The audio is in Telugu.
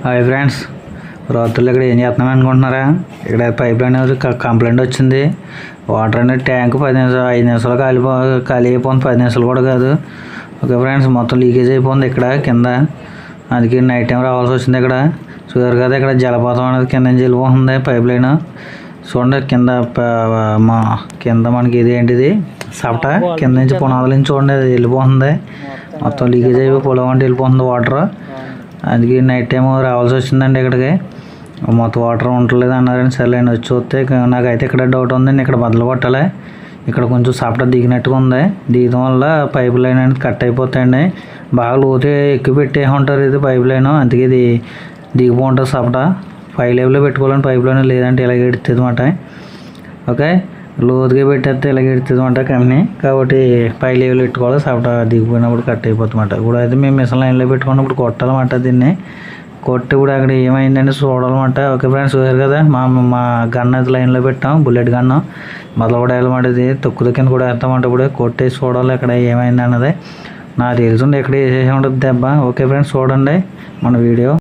హాయ్ ఫ్రెండ్స్, రోతులు ఇక్కడ ఏం చేస్తున్నాం అనుకుంటున్నారా? ఇక్కడ పైప్ లైన్ కంప్లైంట్ వచ్చింది. వాటర్ అనేది ట్యాంక్ 5 నిమిషాలు ఖాళీ అయిపోతుంది. 10 నిమిషాలు కూడా కాదు. ఓకే ఫ్రెండ్స్, మొత్తం లీకేజ్ అయిపోతుంది ఇక్కడ కింద. అందుకే నైట్ టైం రావాల్సి వచ్చింది. ఇక్కడ చూసారు కదా, ఇక్కడ జలపాతం అనేది కింద నుంచి వెళ్ళిపోతుంది పైప్ లైన్. చూడండి కింద మనకి ఇది ఏంటిది సపట కింద నుంచి పునాదుల నుంచి చూడండి అది వెళ్ళిపోతుంది. మొత్తం లీకేజ్ అయిపోయి పొలం అంటే వెళ్ళిపోతుంది వాటర్. అందుకే నైట్ టైం రావాల్సి వచ్చిందండి ఇక్కడికి. మొత్తం వాటర్ ఉండలేదు అన్నారని సర్లేండి వచ్చి చూస్తే నాకైతే ఇక్కడ డౌట్ ఉందండి. ఇక్కడ బదులు కొట్టాలి. ఇక్కడ కొంచెం సపట దిగినట్టుగా ఉంది. దిగడం వల్ల పైప్ లైన్ అనేది కట్ అయిపోతాయండి. బాగా లోతే ఎక్కువ పెట్టే ఉంటారు ఇది పైప్ లైన్. అందుకే ఇది దిగిపోతుంది సపట. 5 లెవెల్లో పెట్టుకోవాలని పైప్ లైన్, లేదంటే ఇలాగ ఎడుతుంది అన్నమాట. ఓకే, లోతుగా పెట్టేస్తే ఇలాగ ఎడుతుంది అన్నమాట కంపెనీ. కాబట్టి 5 లెవెల్ పెట్టుకోవాలి. సపట దిగిపోయినప్పుడు కట్ అయిపోతుంది అన్నమాట. ఇప్పుడు అయితే మేము మిషన్ లైన్లో పెట్టుకున్నప్పుడు కొట్టాలన్నమాట. దీన్ని కొట్టి ఇప్పుడు అక్కడ ఏమైందంటే చూడాలన్నమాట. ఓకే ఫ్రెండ్స్, చూసారు కదా, మా గన్ అది లైన్లో పెట్టాం. బుల్లెట్ గన్ను మొదలు కూడా వేయాలన్నమాట. ఇది తొక్కుల కింద కూడా వేస్తామంటే ఇప్పుడు కొట్టేసి చూడాలి ఇక్కడ ఏమైంది అన్నది. నాకు తెలుసుండి ఎక్కడ వేసేసి ఉంటుంది దెబ్బ. ఓకే ఫ్రెండ్స్, చూడండి మన వీడియో.